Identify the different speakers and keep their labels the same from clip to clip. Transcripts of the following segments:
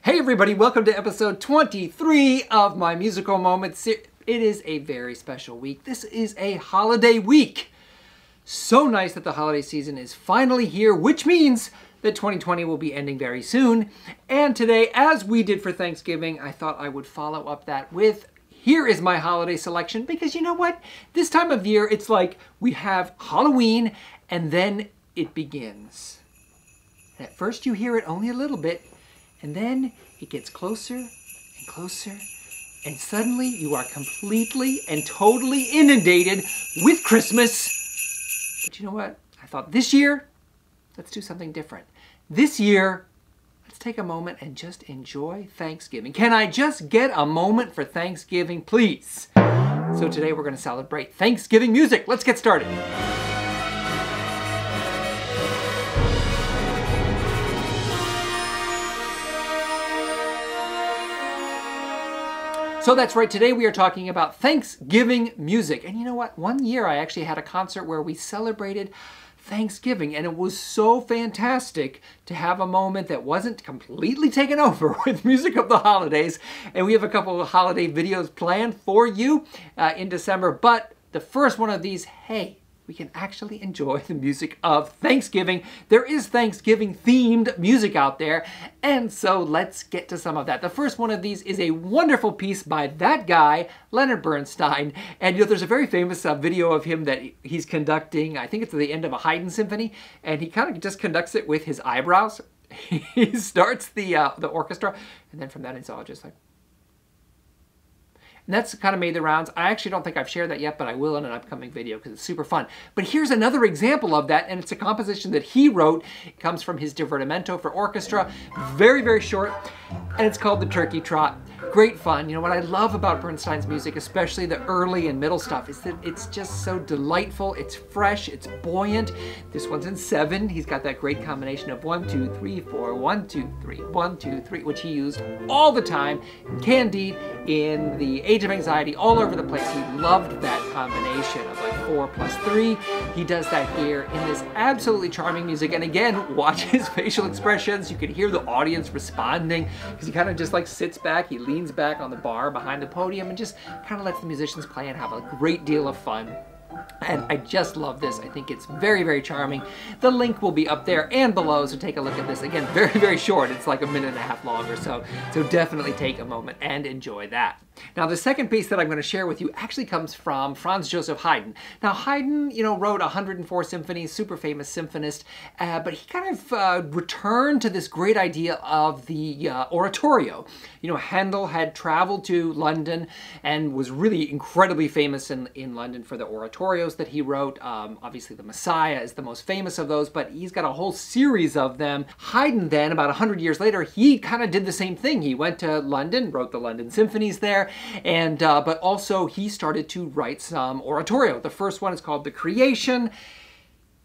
Speaker 1: Hey everybody, welcome to episode 23 of my musical moments. It is a very special week. This is a holiday week. So nice that the holiday season is finally here, which means that 2020 will be ending very soon. And today, as we did for Thanksgiving, I thought I would follow up that with here is my holiday selection, because you know what? This time of year, it's like we have Halloween and then it begins. And at first you hear it only a little bit, and then it gets closer and closer, and suddenly you are completely and totally inundated with Christmas. But you know what? I thought this year, let's do something different. This year, let's take a moment and just enjoy Thanksgiving. Can I just get a moment for Thanksgiving, please? So today we're going to celebrate Thanksgiving music. Let's get started. So that's right, today we are talking about Thanksgiving music. And you know what? One year I actually had a concert where we celebrated Thanksgiving, and it was so fantastic to have a moment that wasn't completely taken over with music of the holidays. And we have a couple of holiday videos planned for you in December. But the first one of these, hey, we can actually enjoy the music of Thanksgiving. There is Thanksgiving-themed music out there, and so let's get to some of that. The first one of these is a wonderful piece by that guy, Leonard Bernstein, and you know, there's a very famous video of him that he's conducting, I think it's at the end of a Haydn symphony, and he kind of just conducts it with his eyebrows. He starts the orchestra, and then from that it's all just like... And that's kind of made the rounds. I actually don't think I've shared that yet, but I will in an upcoming video because it's super fun. But here's another example of that, and it's a composition that he wrote. It comes from his Divertimento for orchestra. Very, very short, and it's called The Turkey Trot. Great fun. You know, what I love about Bernstein's music, especially the early and middle stuff, is that it's just so delightful. It's fresh, it's buoyant. This one's in 7. He's got that great combination of 1, 2, 3, 4, 1, 2, 3, 1, 2, 3, which he used all the time in Candide, in the Age of Anxiety, all over the place. He loved that combination of like 4 plus 3. He does that here in this absolutely charming music. And again, watch his facial expressions. You can hear the audience responding because he kind of just like sits back, he leans back on the bar behind the podium and just kind of lets the musicians play and have a great deal of fun. And I just love this. I think it's very, very charming. The link will be up there and below, so take a look at this. Again, very, very short. It's like a minute and a half long or so. So definitely take a moment and enjoy that. Now, the second piece that I'm going to share with you actually comes from Franz Joseph Haydn. Now, Haydn, you know, wrote 104 symphonies, super famous symphonist, but he kind of returned to this great idea of the oratorio. You know, Handel had traveled to London and was really incredibly famous in London for the oratorios that he wrote. Obviously, the Messiah is the most famous of those, but he's got a whole series of them. Haydn then, about 100 years later, he kind of did the same thing. He went to London, wrote the London symphonies there, and but also he started to write some oratorio. The first one is called The Creation.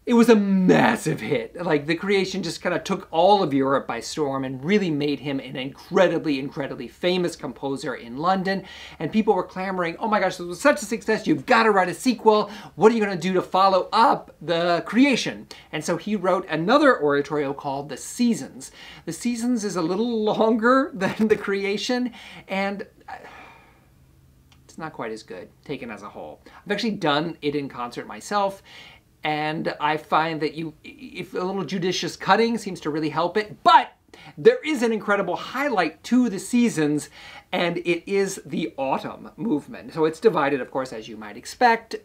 Speaker 1: It was a massive hit. Like, The Creation just kind of took all of Europe by storm and really made him an incredibly, incredibly famous composer in London. And people were clamoring, oh my gosh, this was such a success, you've got to write a sequel. What are you going to do to follow up The Creation? And so he wrote another oratorio called The Seasons. The Seasons is a little longer than The Creation, and it's not quite as good, taken as a whole. I've actually done it in concert myself, and I find that if a little judicious cutting seems to really help it, but there is an incredible highlight to The Seasons, and it is the autumn movement. So it's divided, of course, as you might expect.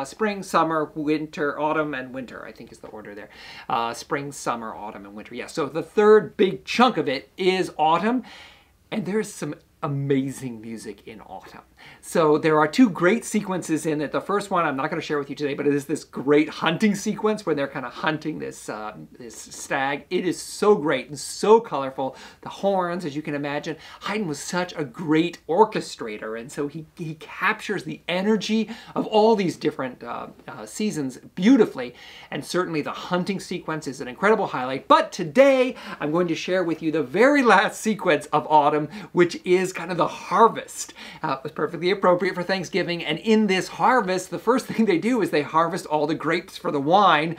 Speaker 1: Spring, summer, winter, autumn, and winter, I think is the order there. Spring, summer, autumn, and winter. Yeah, so the third big chunk of it is autumn, and there's some amazing music in autumn. So there are two great sequences in it. The first one I'm not going to share with you today, but it is this great hunting sequence where they're kind of hunting this this stag. It is so great and so colorful. The horns, as you can imagine. Haydn was such a great orchestrator, and so he captures the energy of all these different seasons beautifully. And certainly the hunting sequence is an incredible highlight. But today I'm going to share with you the very last sequence of autumn, which is kind of the harvest. It was perfectly appropriate for Thanksgiving, and in this harvest, the first thing they do is they harvest all the grapes for the wine.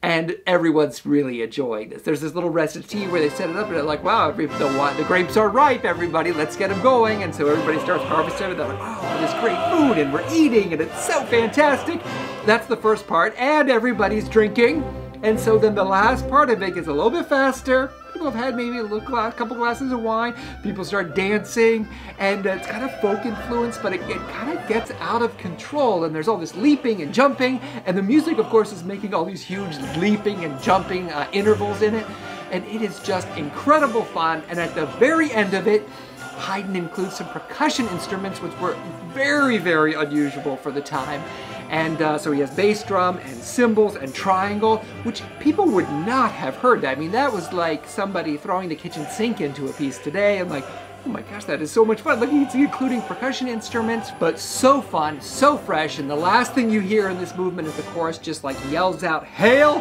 Speaker 1: and everyone's really enjoying this. There's this little recipe where they set it up and they're like, wow, the grapes are ripe, everybody, let's get them going. And so everybody starts harvesting and they're like, oh, this great food and we're eating and it's so fantastic. That's the first part, and everybody's drinking. And so then the last part of it gets a little bit faster. People have had maybe a couple glasses of wine. People start dancing, and it's kind of folk influence, but it kind of gets out of control. And there's all this leaping and jumping, and the music, of course, is making all these huge leaping and jumping intervals in it. And it is just incredible fun. And at the very end of it, Haydn includes some percussion instruments, which were very, very unusual for the time. And so he has bass drum and cymbals and triangle, which people would not have heard. I mean, that was like somebody throwing the kitchen sink into a piece today and like, oh my gosh, that is so much fun. Look, it's including percussion instruments, but so fun, so fresh. And the last thing you hear in this movement is the chorus just like yells out, "Hail!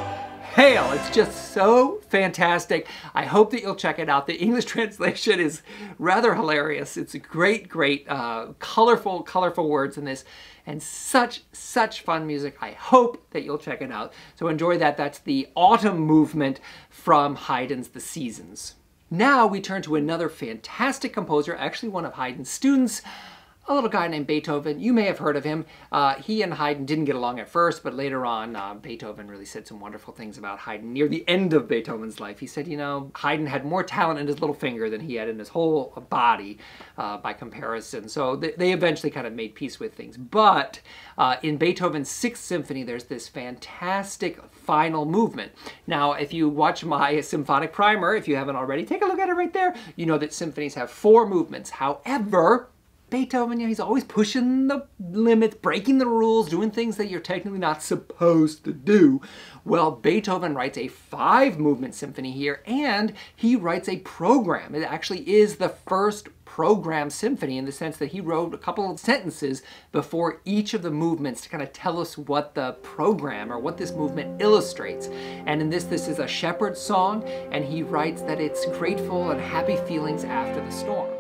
Speaker 1: Hail!" It's just so fantastic. I hope that you'll check it out. The English translation is rather hilarious. It's a great, colorful words in this, and such fun music. I hope that you'll check it out. So enjoy that. That's the autumn movement from Haydn's The Seasons. Now we turn to another fantastic composer, actually one of Haydn's students, a little guy named Beethoven. You may have heard of him. He and Haydn didn't get along at first, but later on, Beethoven really said some wonderful things about Haydn. Near the end of Beethoven's life, he said, you know, Haydn had more talent in his little finger than he had in his whole body by comparison. So they eventually kind of made peace with things. But in Beethoven's Sixth Symphony, there's this fantastic final movement. Now, if you watch my symphonic primer, if you haven't already, take a look at it right there. You know that symphonies have 4 movements. However, Beethoven, you know, he's always pushing the limits, breaking the rules, doing things that you're technically not supposed to do. Well, Beethoven writes a 5-movement symphony here, and he writes a program. It actually is the first program symphony in the sense that he wrote a couple of sentences before each of the movements to kind of tell us what the program or what this movement illustrates. And in this is a shepherd's song, and he writes that it's grateful and happy feelings after the storm.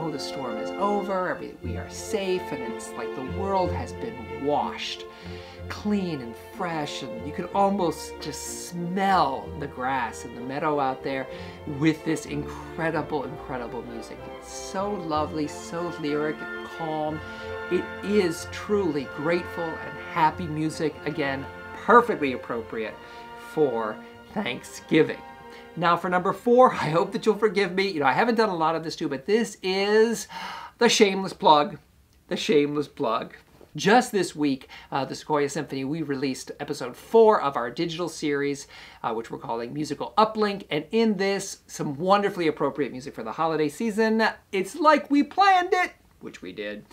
Speaker 1: Oh, the storm is over, we are safe, and it's like the world has been washed clean and fresh, and you can almost just smell the grass and the meadow out there with this incredible music. It's so lovely, so lyric and calm. It is truly grateful and happy music. Again, perfectly appropriate for Thanksgiving. Now for number 4, I hope that you'll forgive me. You know, I haven't done a lot of this too, but this is the shameless plug. The shameless plug. Just this week, the Sequoia Symphony, we released episode 4 of our digital series, which we're calling Musical Uplink. And in this, some wonderfully appropriate music for the holiday season. It's like we planned it, which we did.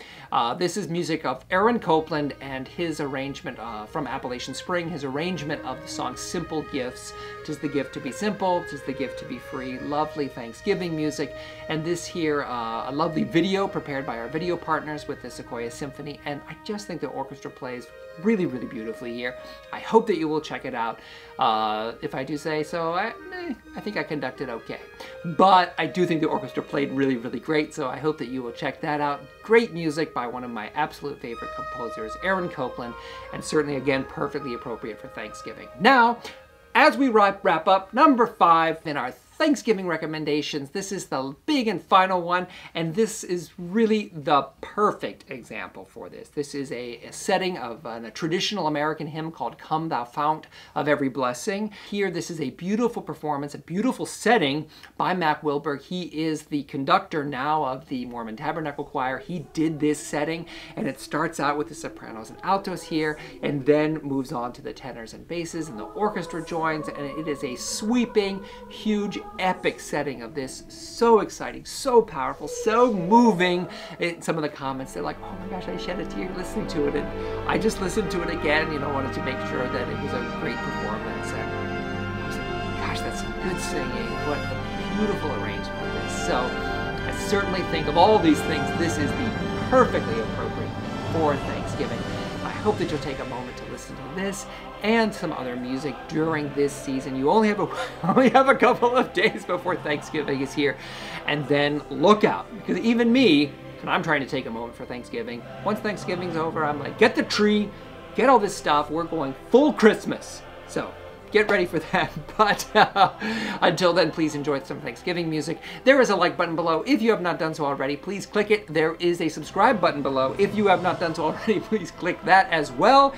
Speaker 1: This is music of Aaron Copland and his arrangement from Appalachian Spring, his arrangement of the song Simple Gifts. 'Tis the gift to be simple, 'tis the gift to be free. Lovely Thanksgiving music. And this here, a lovely video prepared by our video partners with the Sequoia Symphony. And I just think the orchestra plays really beautifully here. I hope that you will check it out. If I do say so, I think I conducted okay. But I do think the orchestra played really great, so I hope that you will check that out. Great music by one of my absolute favorite composers, Aaron Copland, and certainly, again, perfectly appropriate for Thanksgiving. Now, as we wrap up, number 5 in our Thanksgiving recommendations. This is the big and final one, and this is really the perfect example for this. This is a setting of a traditional American hymn called Come Thou Fount of Every Blessing. Here, this is a beautiful performance, a beautiful setting by Mac Wilberg. He is the conductor now of the Mormon Tabernacle Choir. He did this setting, and it starts out with the sopranos and altos here, and then moves on to the tenors and basses, and the orchestra joins, and it is a sweeping, huge, epic setting of this. So exciting, so powerful, so moving. Some of the comments, they're like, oh my gosh, I shed a tear listening to it, and I just listened to it again, you know, wanted to make sure that it was a great performance, and I was like, gosh, that's some good singing. What a beautiful arrangement of this. So I certainly think of all these things, this is the perfectly appropriate for Thanksgiving. I hope that you'll take a moment to listen to this and some other music during this season. You only have a couple of days before Thanksgiving is here, and then look out, because even me, when I'm trying to take a moment for Thanksgiving, once Thanksgiving's over, I'm like, get the tree, get all this stuff, we're going full Christmas. So get ready for that. But until then, please enjoy some Thanksgiving music. There is a like button below. If you have not done so already, please click it. There is a subscribe button below. If you have not done so already, please click that as well.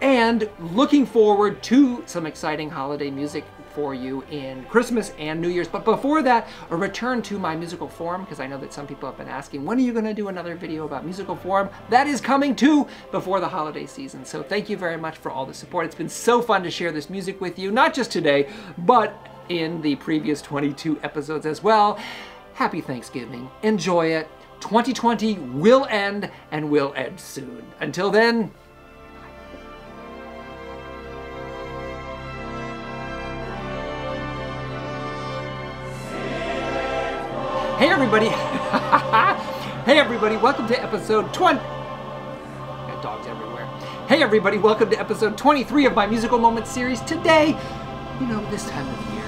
Speaker 1: And looking forward to some exciting holiday music for you in Christmas and New Year's. But before that, a return to my musical forum, because I know that some people have been asking, when are you going to do another video about musical forum? That is coming too before the holiday season. So thank you very much for all the support. It's been so fun to share this music with you, not just today, but in the previous 22 episodes as well. Happy Thanksgiving. Enjoy it. 2020 will end, and will end soon. Until then, hey everybody! Hey everybody, welcome to episode 20. Got dogs everywhere. Hey everybody, welcome to episode 23 of my Musical Moments series. Today, you know, this time of year,